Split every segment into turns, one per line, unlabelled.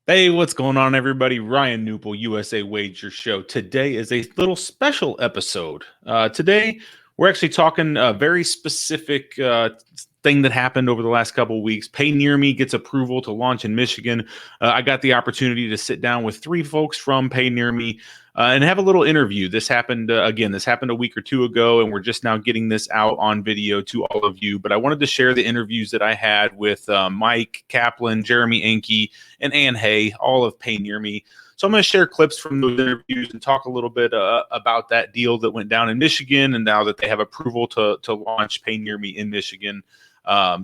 Hey, what's going on, everybody? Ryan Newple, USA Wager Show. Today is a little special episode. Today, we're actually talking a very specific thing that happened over the last couple of weeks. PayNearMe gets approval to launch in Michigan. I got the opportunity to sit down with three folks from PayNearMe and have a little interview. This happened again. This happened a week or two ago, and we're just now getting this out on video to all of you. But I wanted to share the interviews that I had with Mike Kaplan, Jeremy Enke, and Ann Hay, all of PayNearMe. So I'm going to share clips from those interviews and talk a little bit about that deal that went down in Michigan, and now that they have approval to launch PayNearMe in Michigan.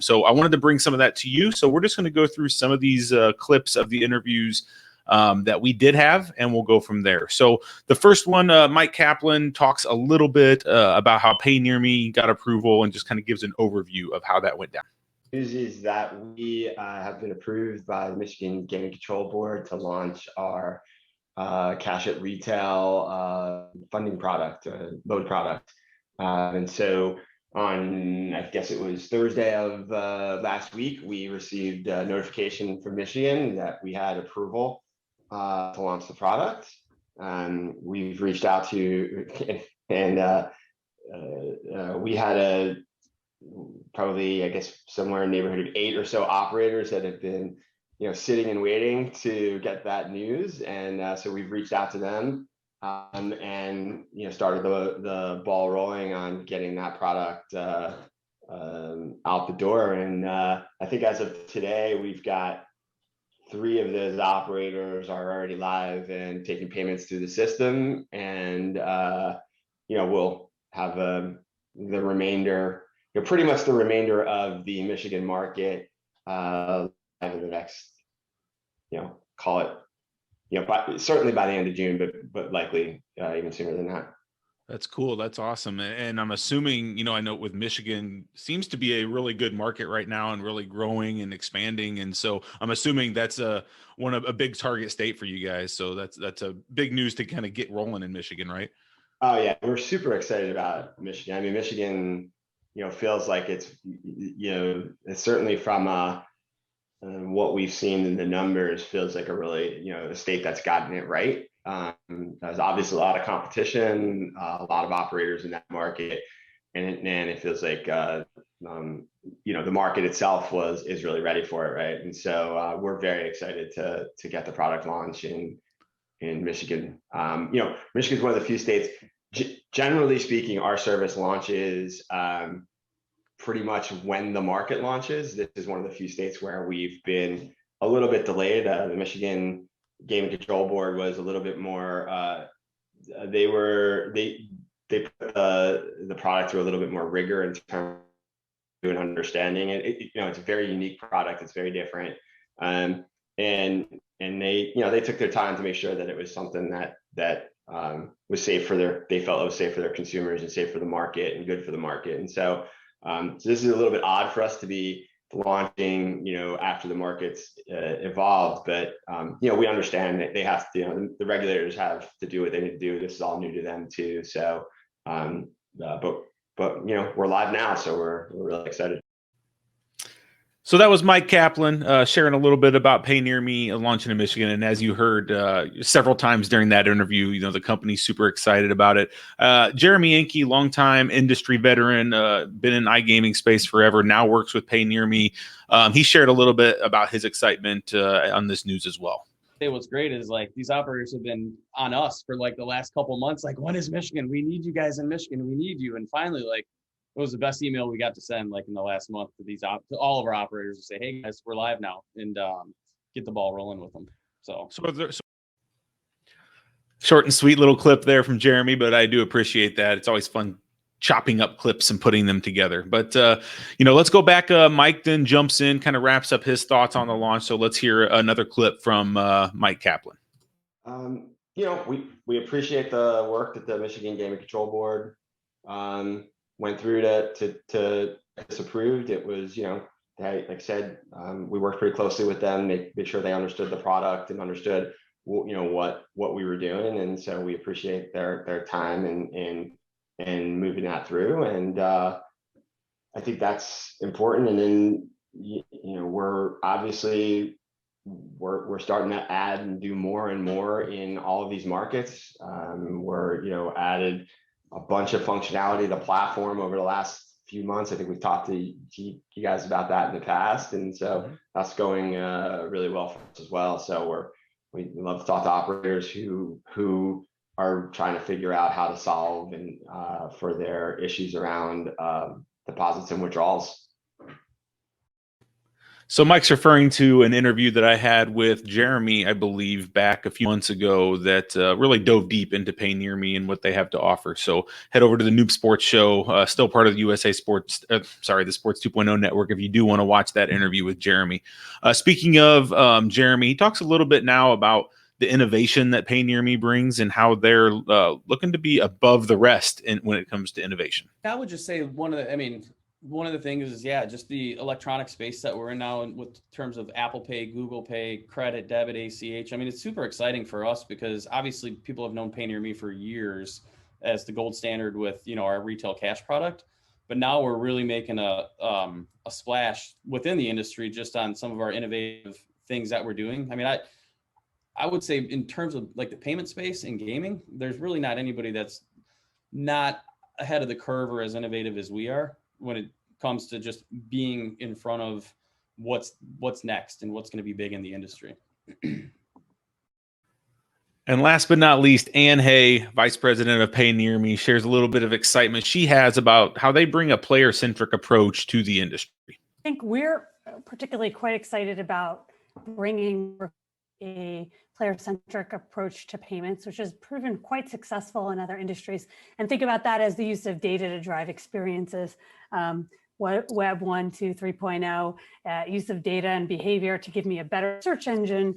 So I wanted to bring some of that to you. So we're just going to go through some of these clips of the interviews that we did have, and we'll go from there. So the first one, Mike Kaplan talks a little bit about how PayNearMe got approval and just kind of gives an overview of how that went down.
News is that we have been approved by the Michigan Gaming Control Board to launch our cash at retail funding product, loan product. And so on, I guess it was Thursday of last week, we received a notification from Michigan that we had approval to launch the product. We've reached out to, and we had probably, I guess, somewhere in the neighborhood of 8 or so operators that have been, sitting and waiting to get that news. And so we've reached out to them and, started the ball rolling on getting that product out the door. And I think as of today, we've got 3 of those operators are already live and taking payments through the system. And, we'll have the remainder, pretty much the remainder of the Michigan market over the next, call it, certainly by the end of June, but likely even sooner than that.
That's cool. That's awesome. And I'm assuming, I know with Michigan seems to be a really good market right now and really growing and expanding. And so I'm assuming that's a big target state for you guys. So that's a big news to kind of get rolling in Michigan, right?
Oh yeah, we're super excited about Michigan. I mean, Michigan, feels like it's certainly from what we've seen in the numbers, feels like a really, a state that's gotten it right. There's obviously a lot of competition, a lot of operators in that market, and it feels like the market itself is really ready for it, right? And so we're very excited to get the product launch in Michigan. Michigan is one of the few states. Generally speaking, our service launches pretty much when the market launches. This is one of the few states where we've been a little bit delayed. The Michigan Gaming Control Board was a little bit more. They put the product through a little bit more rigor in terms of understanding it. It's a very unique product. It's very different, and they took their time to make sure that it was something that was safe for they felt it was safe for their consumers and safe for the market and good for the market. And so this is a little bit odd for us to be launching, after the market's evolved, but we understand that they have to, the regulators have to do what they need to do. This is all new to them too. So, but we're live now, so we're really excited.
So that was Mike Kaplan sharing a little bit about PayNearMe launching in Michigan. And as you heard several times during that interview, the company's super excited about it. Jeremy Enke, longtime industry veteran, been in iGaming space forever, now works with PayNearMe. He shared a little bit about his excitement on this news as well.
What's great is like these operators have been on us for like the last couple of months. Like, when is Michigan? We need you guys in Michigan. We need you. And finally, like, it was the best email we got to send like in the last month to all of our operators to say, hey guys, we're live now, and get the ball rolling with them. So
short and sweet little clip there from Jeremy, but I do appreciate that. It's always fun chopping up clips and putting them together. But let's go back. Mike then jumps in, kind of wraps up his thoughts on the launch. So let's hear another clip from Mike Kaplan.
We appreciate the work that the Michigan Gaming Control Board went through to get this approved. It was, like I said, we worked pretty closely with them, make sure they understood the product and understood, what we were doing. And so we appreciate their time and moving that through. And I think that's important. And then, we're obviously we're starting to add and do more and more in all of these markets. We're, added a bunch of functionality to the platform over the last few months. I think we've talked to you guys about that in the past, and so that's going really well for us as well. So we love to talk to operators who are trying to figure out how to solve and for their issues around deposits and withdrawals.
So Mike's referring to an interview that I had with Jeremy, I believe, back a few months ago that really dove deep into PayNearMe and what they have to offer. So head over to the Noob Sports Show, still part of the USA Sports, the Sports 2.0 network, if you do want to watch that interview with Jeremy. Speaking of Jeremy, he talks a little bit now about the innovation that PayNearMe brings and how they're looking to be above the rest when it comes to innovation.
I would just say one of the things is, just the electronic space that we're in now, and with terms of Apple Pay, Google Pay, credit, debit, ACH. I mean, it's super exciting for us because obviously people have known PayNearMe for years as the gold standard with, our retail cash product. But now we're really making a splash within the industry just on some of our innovative things that we're doing. I mean, I would say in terms of like the payment space in gaming, there's really not anybody that's not ahead of the curve or as innovative as we are when it comes to just being in front of what's next and what's going to be big in the industry.
And last but not least, Ann Hay, Vice President of PayNearMe, shares a little bit of excitement she has about how they bring a player-centric approach to the industry.
I think we're particularly quite excited about bringing a player-centric approach to payments, which has proven quite successful in other industries. And think about that as the use of data to drive experiences. Web 1, 2, 3.0, use of data and behavior to give me a better search engine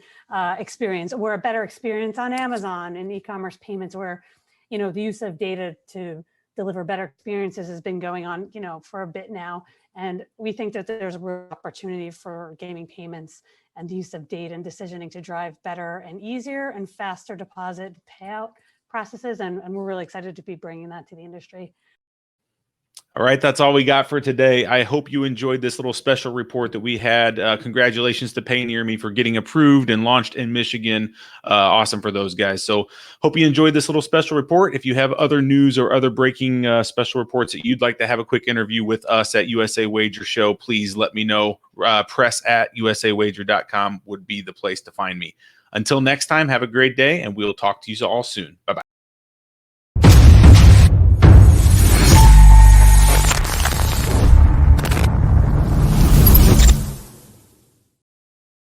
experience, or a better experience on Amazon and e-commerce payments, where, the use of data to deliver better experiences has been going on, for a bit now. And we think that there's a real opportunity for gaming payments and the use of data and decisioning to drive better and easier and faster deposit payout processes. And we're really excited to be bringing that to the industry.
All right, that's all we got for today. I hope you enjoyed this little special report that we had. Congratulations to PayNearMe for getting approved and launched in Michigan. Awesome for those guys. So hope you enjoyed this little special report. If you have other news or other breaking special reports that you'd like to have a quick interview with us at USA Wager Show, please let me know. press@usawager.com would be the place to find me. Until next time, have a great day, and we'll talk to you all soon. Bye-bye.